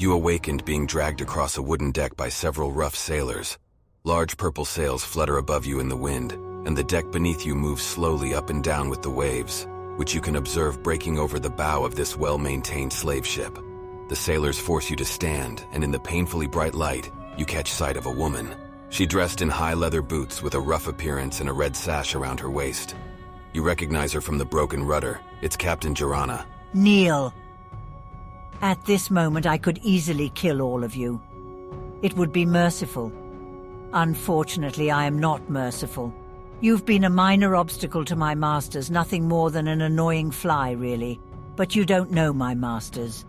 You awakened being dragged across a wooden deck by several rough sailors. Large purple sails flutter above you in the wind, and the deck beneath you moves slowly up and down with the waves, which you can observe breaking over the bow of this well-maintained slave ship. The sailors force you to stand, and in the painfully bright light, you catch sight of a woman. She dressed in high leather boots with a rough appearance and a red sash around her waist. You recognize her from the broken rudder. It's Captain Girana. Kneel. At this moment, I could easily kill all of you. It would be merciful. Unfortunately, I am not merciful. You've been a minor obstacle to my masters, nothing more than an annoying fly, really. But you don't know my masters.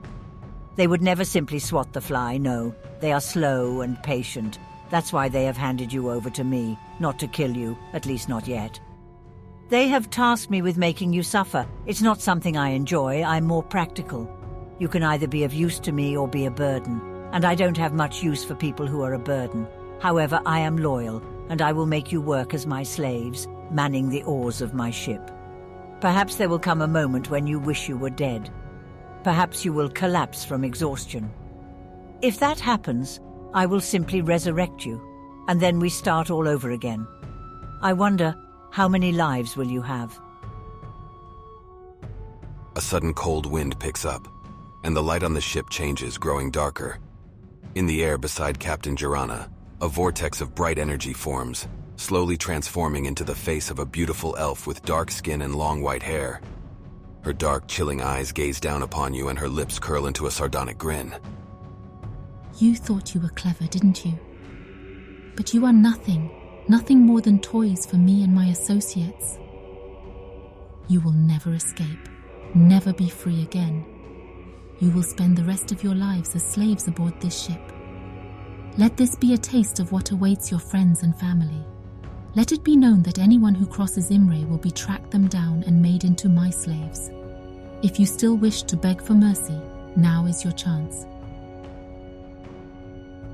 They would never simply swat the fly, no. They are slow and patient. That's why they have handed you over to me, not to kill you, at least not yet. They have tasked me with making you suffer. It's not something I enjoy, I'm more practical. You can either be of use to me or be a burden, and I don't have much use for people who are a burden. However, I am loyal, and I will make you work as my slaves, manning the oars of my ship. Perhaps there will come a moment when you wish you were dead. Perhaps you will collapse from exhaustion. If that happens, I will simply resurrect you, and then we start all over again. I wonder, how many lives will you have? A sudden cold wind picks up, and the light on the ship changes, growing darker. In the air beside Captain Girana, a vortex of bright energy forms, slowly transforming into the face of a beautiful elf with dark skin and long white hair. Her dark, chilling eyes gaze down upon you and her lips curl into a sardonic grin. You thought you were clever, didn't you? But you are nothing more than toys for me and my associates. You will never escape, never be free again. You will spend the rest of your lives as slaves aboard this ship. Let this be a taste of what awaits your friends and family. Let it be known that anyone who crosses Imre will be tracked them down and made into my slaves. If you still wish to beg for mercy, now is your chance.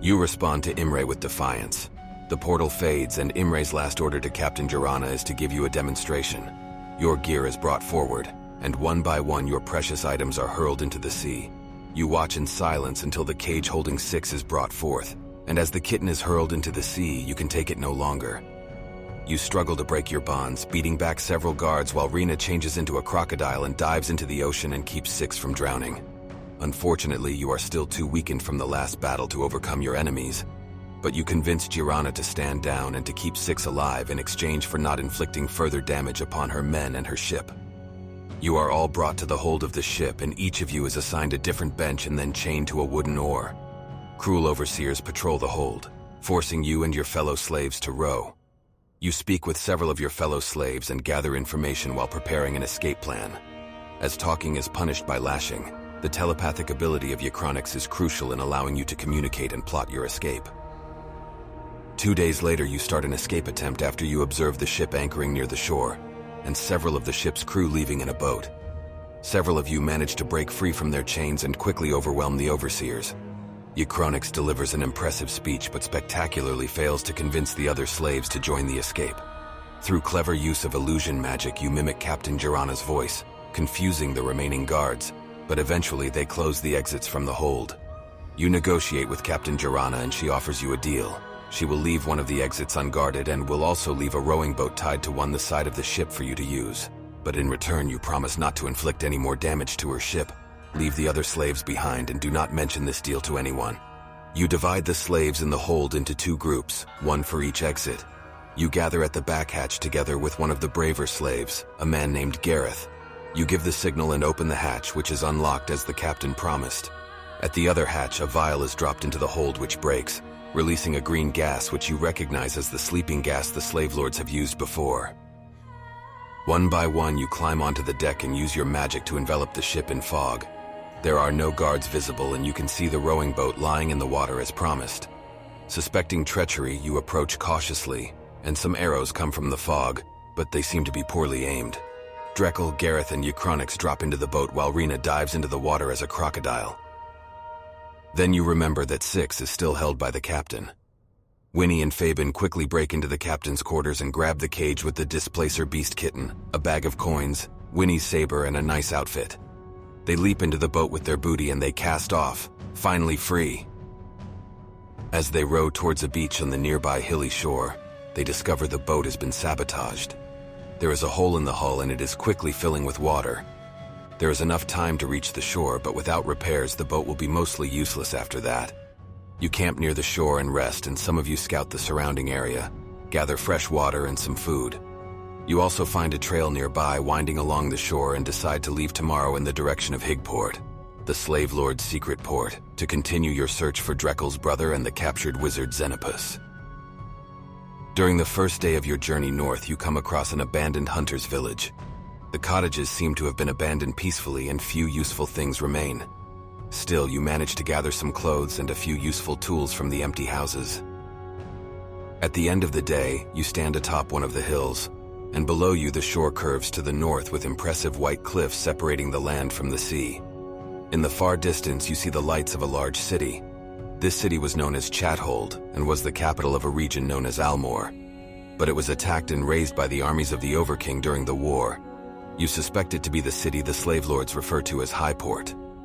You respond to Imre with defiance. The portal fades, and Imre's last order to Captain Girana is to give you a demonstration. Your gear is brought forward, and one by one your precious items are hurled into the sea. You watch in silence until the cage holding 6 is brought forth, and as the kitten is hurled into the sea, you can take it no longer. You struggle to break your bonds, beating back several guards while Rena changes into a crocodile and dives into the ocean and keeps 6 from drowning. Unfortunately, you are still too weakened from the last battle to overcome your enemies, but you convince Girana to stand down and to keep 6 alive in exchange for not inflicting further damage upon her men and her ship. You are all brought to the hold of the ship, and each of you is assigned a different bench and then chained to a wooden oar. Cruel overseers patrol the hold, forcing you and your fellow slaves to row. You speak with several of your fellow slaves and gather information while preparing an escape plan. As talking is punished by lashing, the telepathic ability of Ycronix is crucial in allowing you to communicate and plot your escape. 2 days later, you start an escape attempt after you observe the ship anchoring near the shore, and several of the ship's crew leaving in a boat. Several of you manage to break free from their chains and quickly overwhelm the overseers. Ycronix delivers an impressive speech but spectacularly fails to convince the other slaves to join the escape. Through clever use of illusion magic, you mimic Captain Girana's voice, confusing the remaining guards, but eventually they close the exits from the hold. You negotiate with Captain Girana and she offers you a deal. She will leave one of the exits unguarded and will also leave a rowing boat tied to the side of the ship for you to use. But in return, you promise not to inflict any more damage to her ship. Leave the other slaves behind and do not mention this deal to anyone. You divide the slaves in the hold into 2 groups, 1 for each exit. You gather at the back hatch together with one of the braver slaves, a man named Gareth. You give the signal and open the hatch, which is unlocked as the captain promised. At the other hatch, a vial is dropped into the hold which breaks, releasing a green gas which you recognize as the sleeping gas the slave lords have used before. One by one, you climb onto the deck and use your magic to envelop the ship in fog. There are no guards visible, and you can see the rowing boat lying in the water as promised. Suspecting treachery, you approach cautiously, and some arrows come from the fog, but they seem to be poorly aimed. Drekel, Gareth, and Ycronix drop into the boat while Rena dives into the water as a crocodile. Then you remember that 6 is still held by the captain. Winnie and Fabian quickly break into the captain's quarters and grab the cage with the displacer beast kitten, a bag of coins, Winnie's saber, and a nice outfit. They leap into the boat with their booty and they cast off, Finally free. As they row towards a beach on the nearby hilly shore, they discover the boat has been sabotaged. There is a hole in the hull and it is quickly filling with water. There is enough time to reach the shore, but without repairs, the boat will be mostly useless after that. You camp near the shore and rest, and some of you scout the surrounding area, gather fresh water and some food. You also find a trail nearby winding along the shore and decide to leave tomorrow in the direction of Higport, the slave lord's secret port, to continue your search for Dreckel's brother and the captured wizard Xenopus. During the first day of your journey north, you come across an abandoned hunter's village. The cottages seem to have been abandoned peacefully and few useful things remain. Still, you manage to gather some clothes and a few useful tools from the empty houses. At the end of the day, you stand atop one of the hills, and below you the shore curves to the north with impressive white cliffs separating the land from the sea. In the far distance, you see the lights of a large city. This city was known as Chathold and was the capital of a region known as Almor, but it was attacked and razed by the armies of the Overking during the war. You suspect it to be the city the slave lords refer to as Highport.